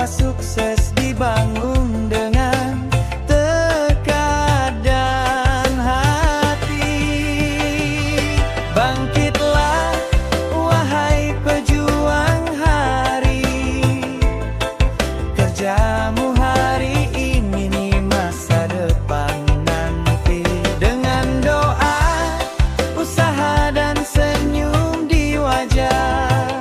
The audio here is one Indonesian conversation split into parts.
bahwa sukses dibangun dengan tekad dan hati. Bangkitlah wahai pejuang hari, kerjamu hari ini nih masa depan nanti. Dengan doa, usaha dan senyum di wajah,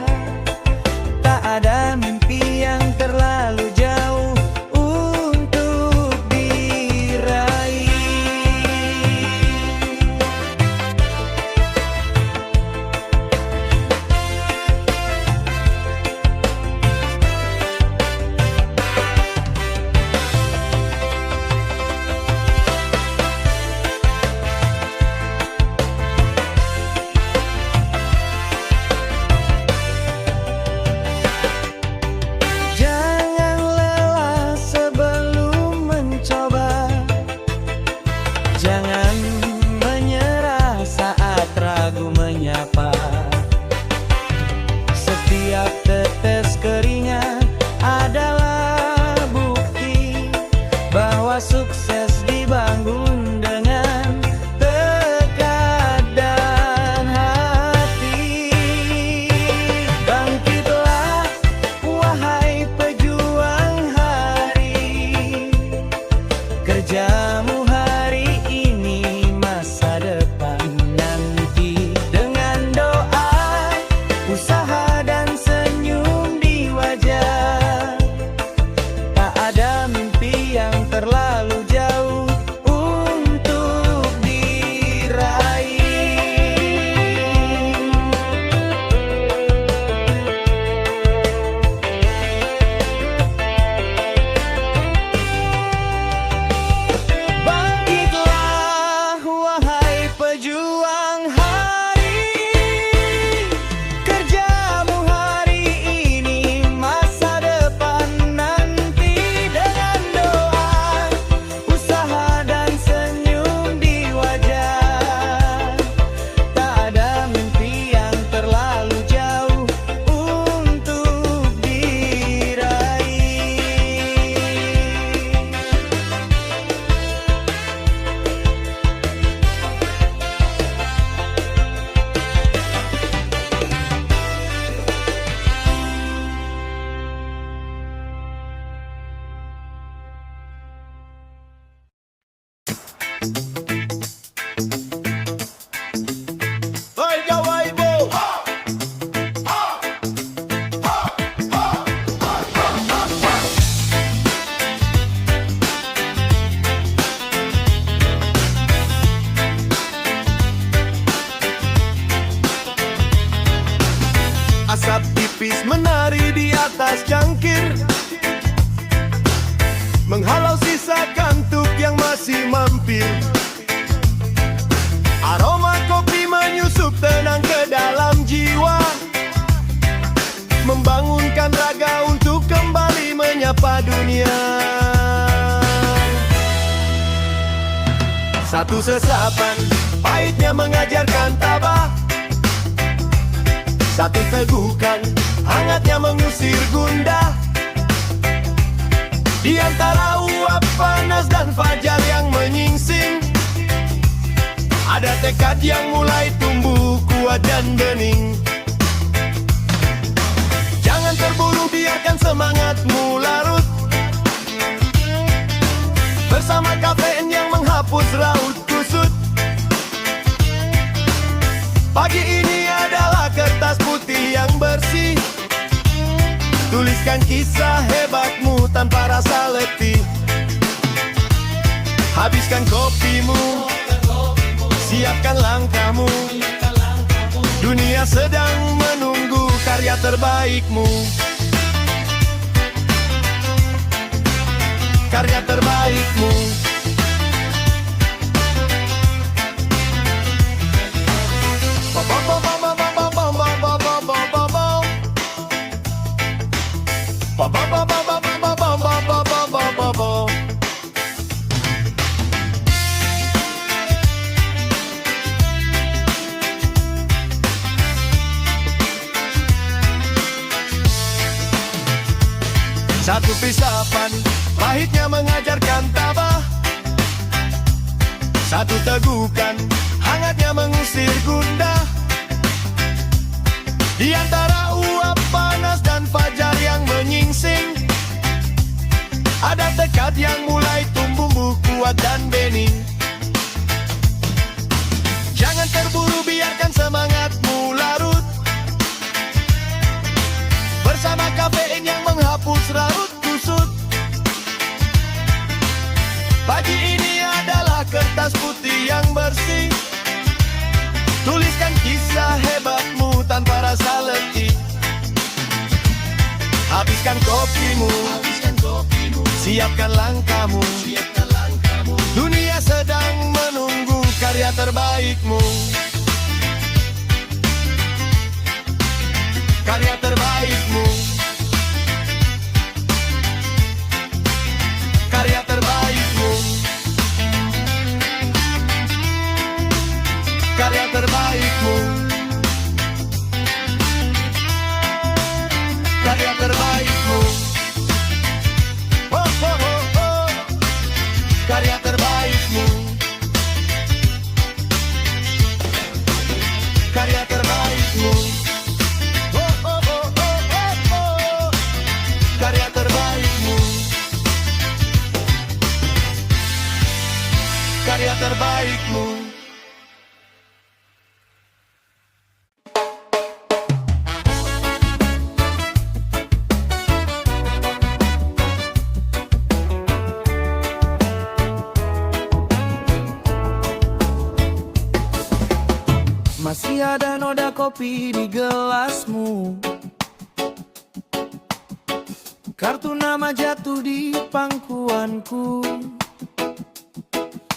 tak ada mimpi yang terlalu jauh untuk diraih. Jangan lelah sebelum mencoba, jangan menyerah saat ragu menyapa. Setiap tetes keringat adalah bukti bahwa sukses dibangun dengan tekad dan hati. Bangkitlah wahai pejuang hari, kerjamu hari ini masa depan nanti. Dengan doa, usaha dan senyum di wajah, tak ada mimpi yang terlalu jauh untuk diraih. Bangkitlah wahai pejuang hari, kerjamu hari ini masa depan nanti. Dengan doa, usaha dan senyum di wajah, tak ada mimpi yang terlalu jauh untuk diraih. Oi, Jawa Ibu. Asap tipis menari di atas cangkir, menghalau sisa kantuk yang masih mampir. Aroma kopi menyusup tenang ke dalam jiwa, membangunkan raga untuk kembali menyapa dunia. Satu sesapan, pahitnya mengajarkan tabah. Satu tegukan, hangatnya mengusir gundah. Di antara uap panas dan fajar yang menyingsing, ada tekad yang mulai tumbuh kuat dan bening. Jangan terburu, biarkan semangatmu larut bersama kafein yang menghapus raut kusut. Pagi ini adalah kertas putih yang bersih, tuliskan kisah hebatmu tanpa rasa letih. Habiskan kopimu, siapkan langkahmu, dunia sedang menunggu karya terbaikmu. Karya terbaikmu. Satu pisapan, pahitnya mengajarkan tabah. Satu tegukan, hangatnya mengusir gundah. Di antara uap panas dan fajar yang menyingsing, ada tekad yang mulai tumbuh kuat dan bening. Jangan terburu, biarkan semangatmu larut bersama kafein yang menghapus raut kusut. Pagi ini adalah kertas putih yang bersih. Tuliskan kisah hebatmu tanpa rasa letih. Habiskan kopimu, siapkan langkahmu. Dunia sedang menunggu karya terbaikmu. Karya terbaikmu. Karya terbaikmu. Karya terbaikmu. Karya terbaikmu. Oh, oh, oh, oh. Karya terbaikmu. Karya terbaikmu. Oh, oh, oh, oh, oh, oh. Karya terbaikmu. Karya terbaikmu. Masih ada noda kopi di gelasmu. Kartu nama jatuh di pangkuanku.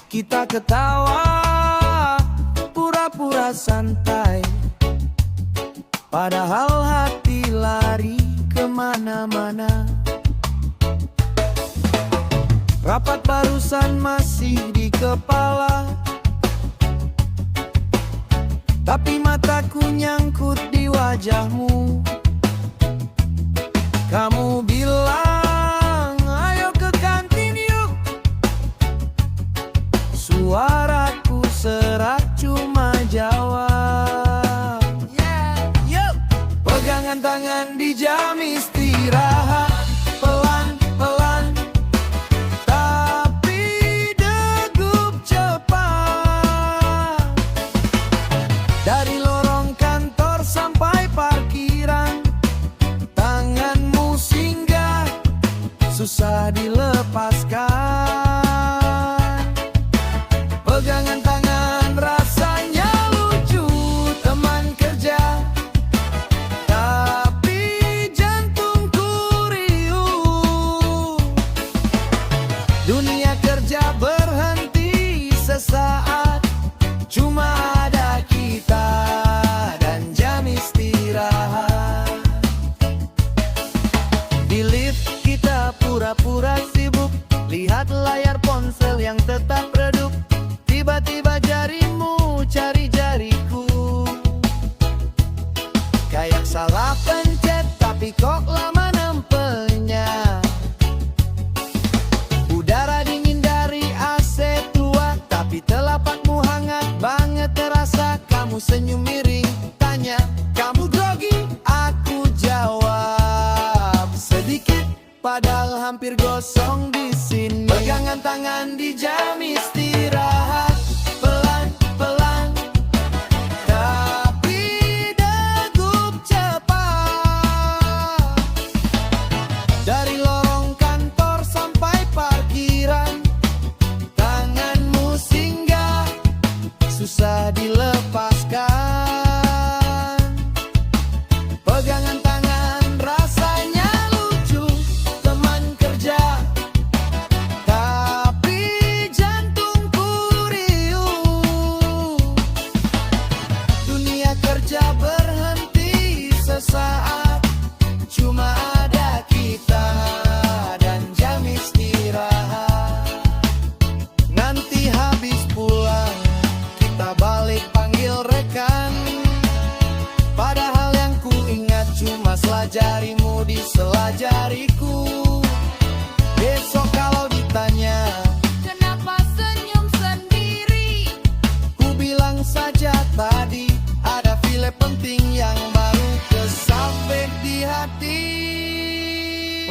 Kita ketawa, pura-pura santai, padahal hati lari kemana-mana. Rapat barusan masih di kepala, tapi mataku nyangkut di wajahmu. Kamu bilang, ayo ke kantin yuk. Suaraku serak cuma jawab, yuk. Pegangan tangan di jam istirahat, pelan-pelan, tapi degup cepat. Dari lorong kantor sampai parkiran, tanganmu singgah, susah dilepaskan. Pegangan tangan rasanya lucu, teman kerja, tapi jantungku riuh. Dunia kerja berhenti sesaat, cuma ada kita dan jam istirahat. Di lift kita pura-pura sibuk, lihat layar ponsel yang tetap redup. Tiba-tiba jarimu cari jariku, kayak salah pencet tapi kok lama nempelnya. Udara dingin dari AC tua, tapi telapakmu hangat banget terasa. Kamu senyum miring, tanya, kamu grogi? Aku jawab sedikit, padahal hampir gosong di sini. Pegangan tangan di jam istirahat, pelan-pelan, tapi degup cepat. Dari lorong kantor sampai parkiran, tanganmu singgah, susah dilepaskan. Pegangan tangan rasanya lucu, teman kerja, tapi jantungku riuh.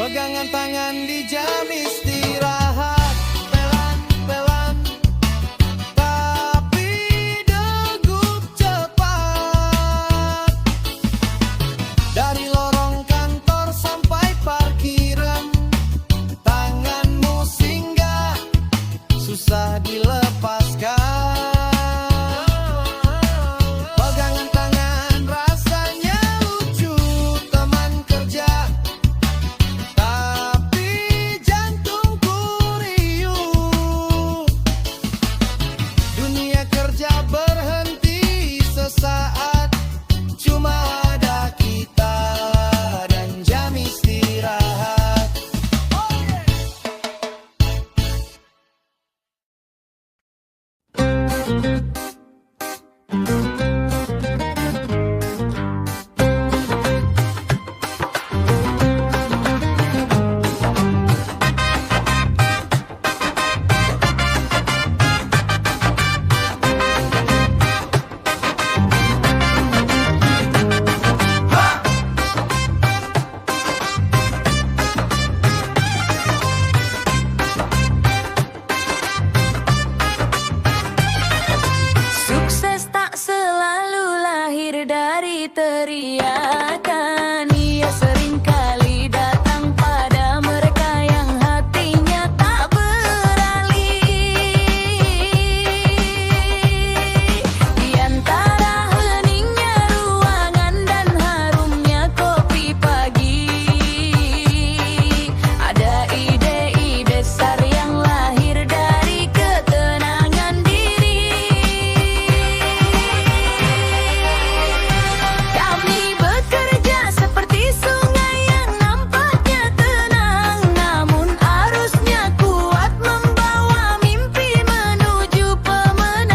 Pegangan tangan di jam istirahat, pelan-pelan tapi degup cepat. Dari lorong kantor sampai parkiran, tanganmu singgah, susah dilepaskan. Pegangan tangan rasanya lucu, teman kerja, tapi jantungku riuh. Dunia kerja berhenti sesaat, cuma ada kita dan jam istirahat. Sukses tak selalu lahir dari teriakan. Ia seringkali datang pada mereka yang hatinya tak beralih. Di antara heningnya ruangan dan harumnya kopi pagi, ada ide-ide besar yang lahir dari ketenangan diri. Kami bekerja seperti sungai yang nampaknya tenang, namun arusnya kuat membawa mimpi menuju pemenang.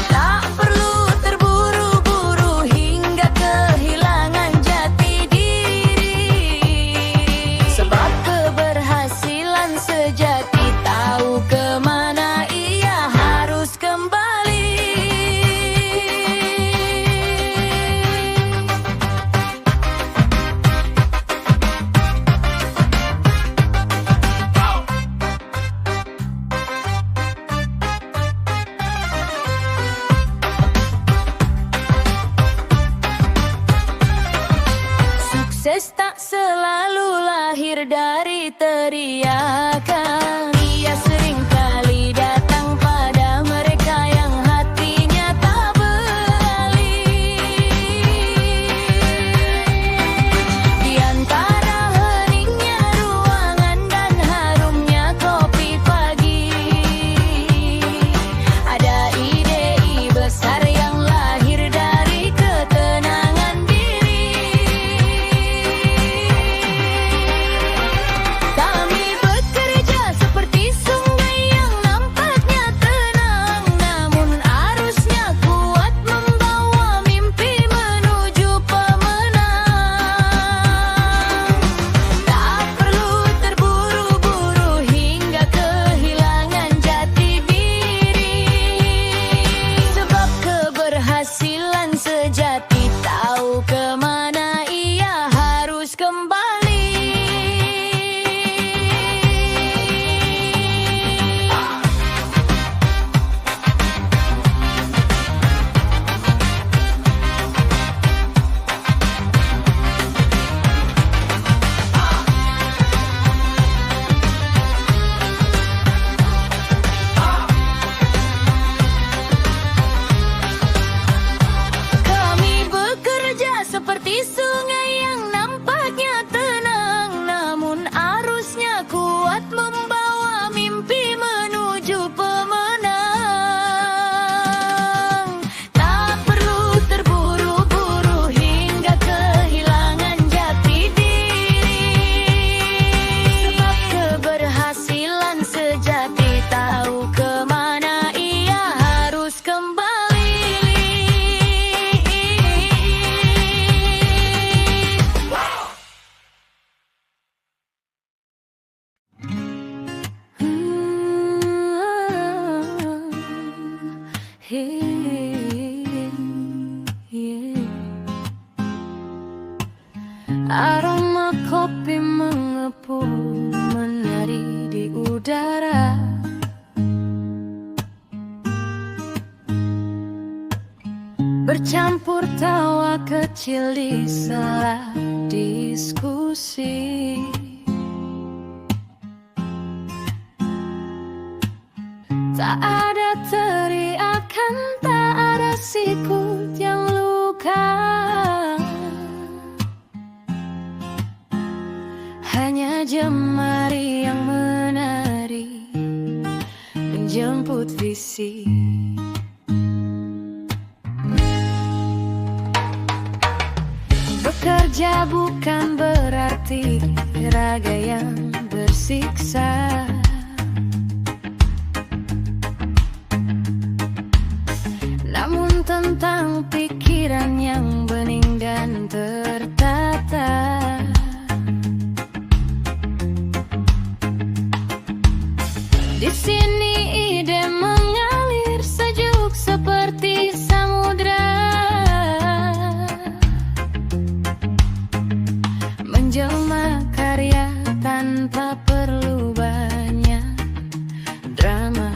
Tak perlu terburu-buru hingga kehilangan jati diri, sebab keberhasilan sejati tahu kemana ia harus kembali. Sukses tak selalu lahir dari teriakan. Ia seringkali datang pada mereka yang hatinya tak beralih. Di antara heningnya ruangan dan harumnya kopi pagi, ada ide-ide besar yang lahir dari ketenangan diri. Kami bekerja seperti sungai yang nampaknya tenang, namun arusnya kuat membawa mimpi menuju pemenang. Tak perlu terburu-buru hingga kehilangan jati diri, sebab keberhasilan sejati tahu kemana ia harus kembali. Kami bekerja seperti sungai yang nampaknya tenang, Aroma kopi mengepul menari di udara. Bercampur tawa kecil di sela diskusi. Tak ada teriakan, tak ada sikut yang luka. Hanya jemari yang menari menjemput visi. Bekerja bukan berarti raga yang bersiksa. Namun tentang pikiran yang bening dan tertata. Di sini ide mengalir sejuk seperti samudra, menjelma karya tanpa perlu banyak drama.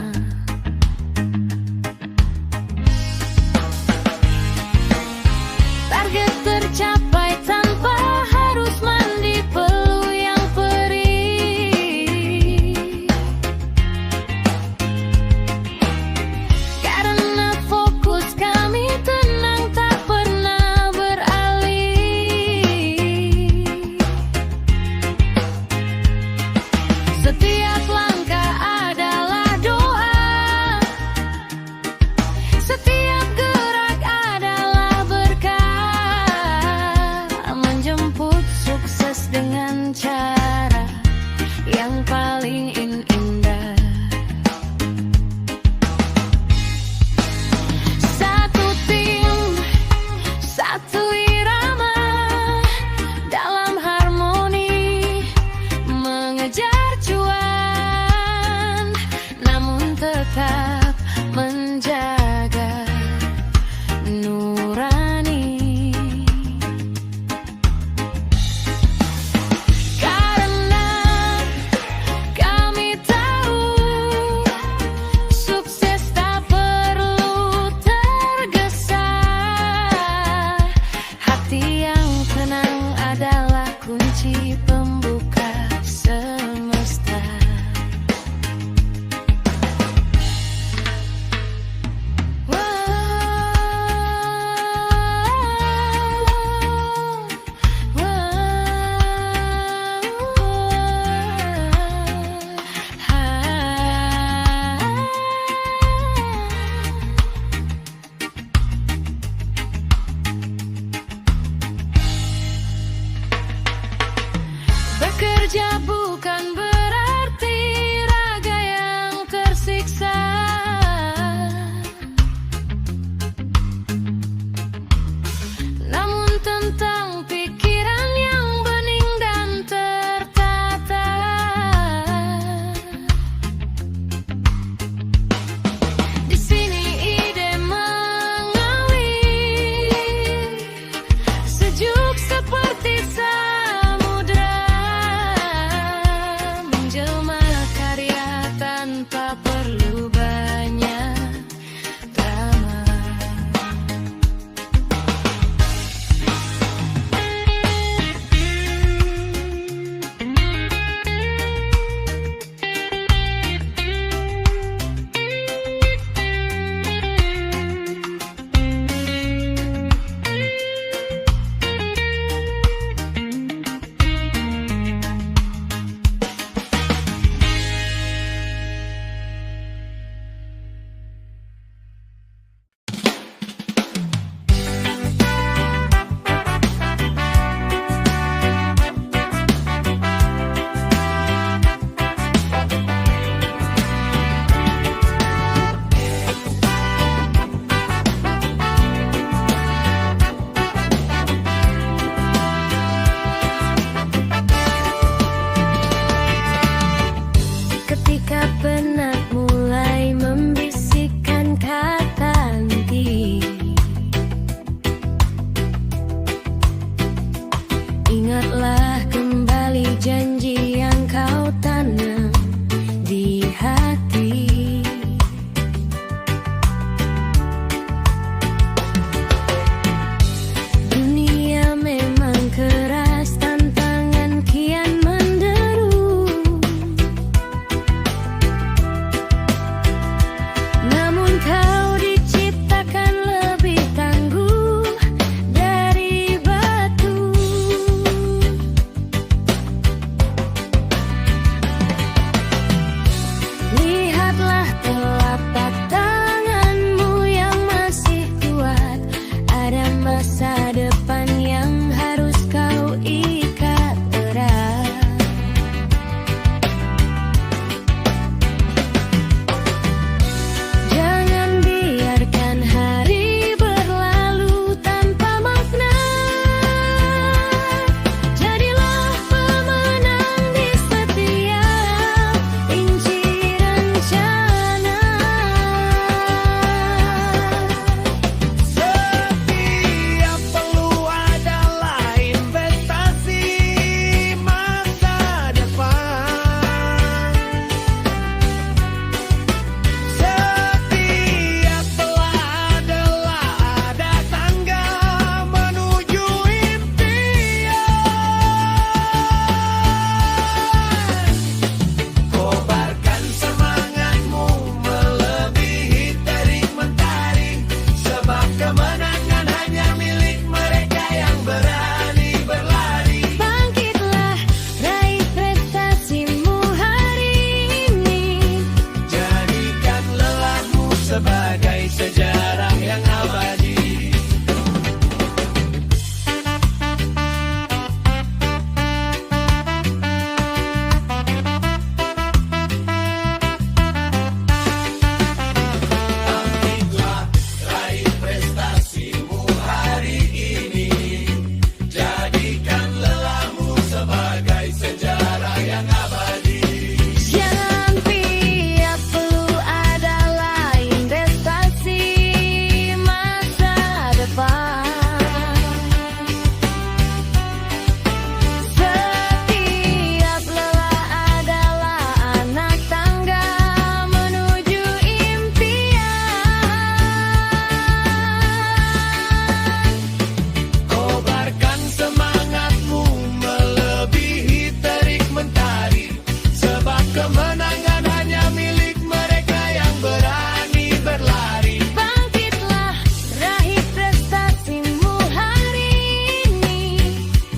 Target tercapai tanpa harus mandi peluh yang perih. Karena fokus kami tenang tak pernah beralih. Setiap langkah adalah doa, setiap gerak adalah berkah, menjemput sukses dengan cara yang paling indah. Satu tim, satu irama, dalam harmoni mengejar cuan, namun tetap menjaga nurani. Karena kami tahu sukses tak perlu tergesa. Hati yang tenang adalah kunci pembuka semesta. Bekerja bukan berarti raga yang tersiksa. Namun tentang pikiran yang bening dan tertata. Di sini ide mengalir sejuk seperti samudra, Ingatlah kembali janji yang kau tanam di hati. Dunia memang keras, tantangan kian menderu. Namun kau diciptakan lebih tangguh dari batu. Lihatlah telapak tanganmu yang masih kuat. Ada masa depan yang harus kau ikat erat. Jangan biarkan hari berlalu tanpa makna. Jadilah pemenang di setiap inci rencana. Setiap peluang adalah investasi masa depan. Setiap celah adalah ada tangga menuju impian. Kobarkan semangatmu melebihi terik mentari, sebab kemenangan hanya milik mereka yang berani berlari. Bangkitlah, raih prestasimu hari ini. Jadikan lelahmu sebagai sejarah yang abadi. Bangkitlah, raih prestasimu hari ini. Jadikan lelahmu sebagai sejarah yang abadi. Setiap peluang adalah investasi masa depan. Setiap lelah adalah anak tangga menuju impian. Kobarkan semangatmu melebihi terik mentari, sebab kemenangan hanya milik mereka yang berani berlari. Bangkitlah, raih prestasimu hari ini.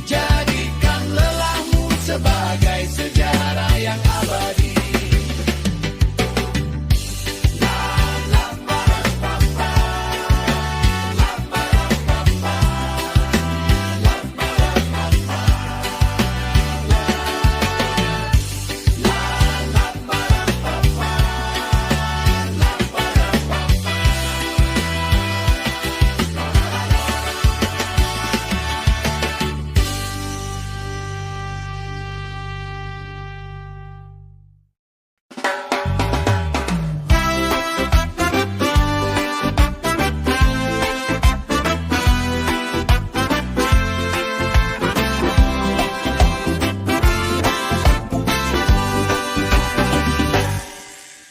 Jadikan lelahmu sebagai sejarah yang abadi.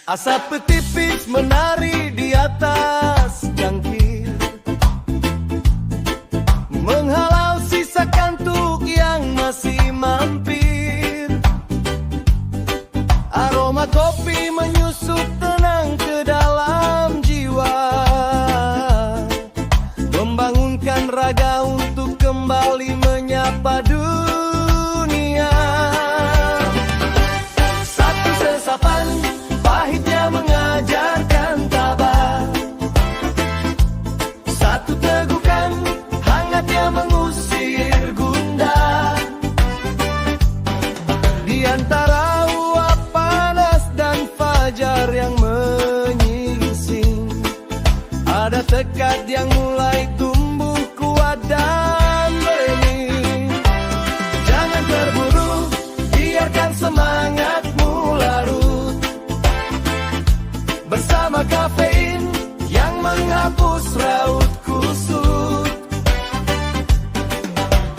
Asap tipis menari di atas jangkir, menghalau sisa kantuk yang masih mampir. Aroma kopi menyusup tenang ke dalam jiwa, membangunkan raga untuk kembali menyapa dunia. Satu sesapan pahitnya mengajarkan tabah, satu tegukan hangatnya mengusir gundah. Di antara uap panas dan fajar yang menyingsing, ada tekad yang mulai tumbuh kuat dan bening. Jangan terburu, biarkan semangatmu larut bersama kafein yang menghapus raut kusut.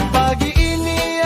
Pagi ini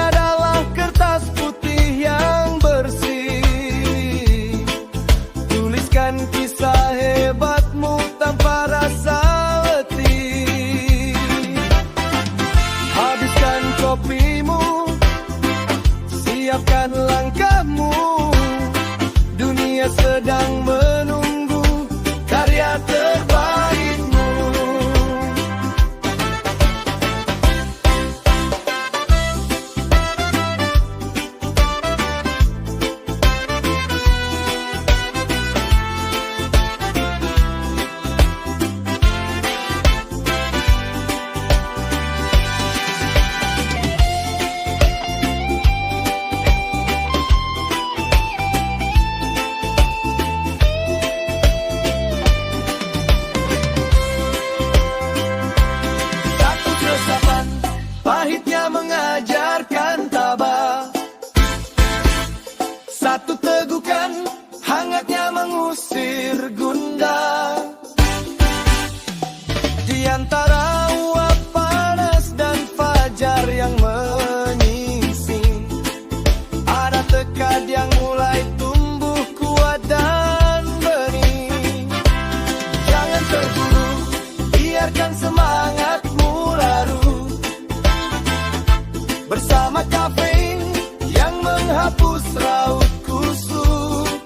menghapus raut kusut.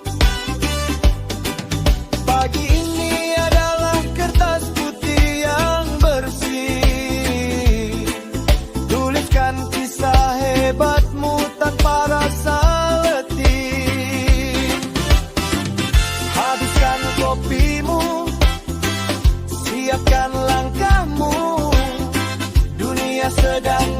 Pagi ini adalah kertas putih yang bersih. Tuliskan kisah hebatmu tanpa rasa letih. Habiskan kopimu, siapkan langkahmu. Dunia sedang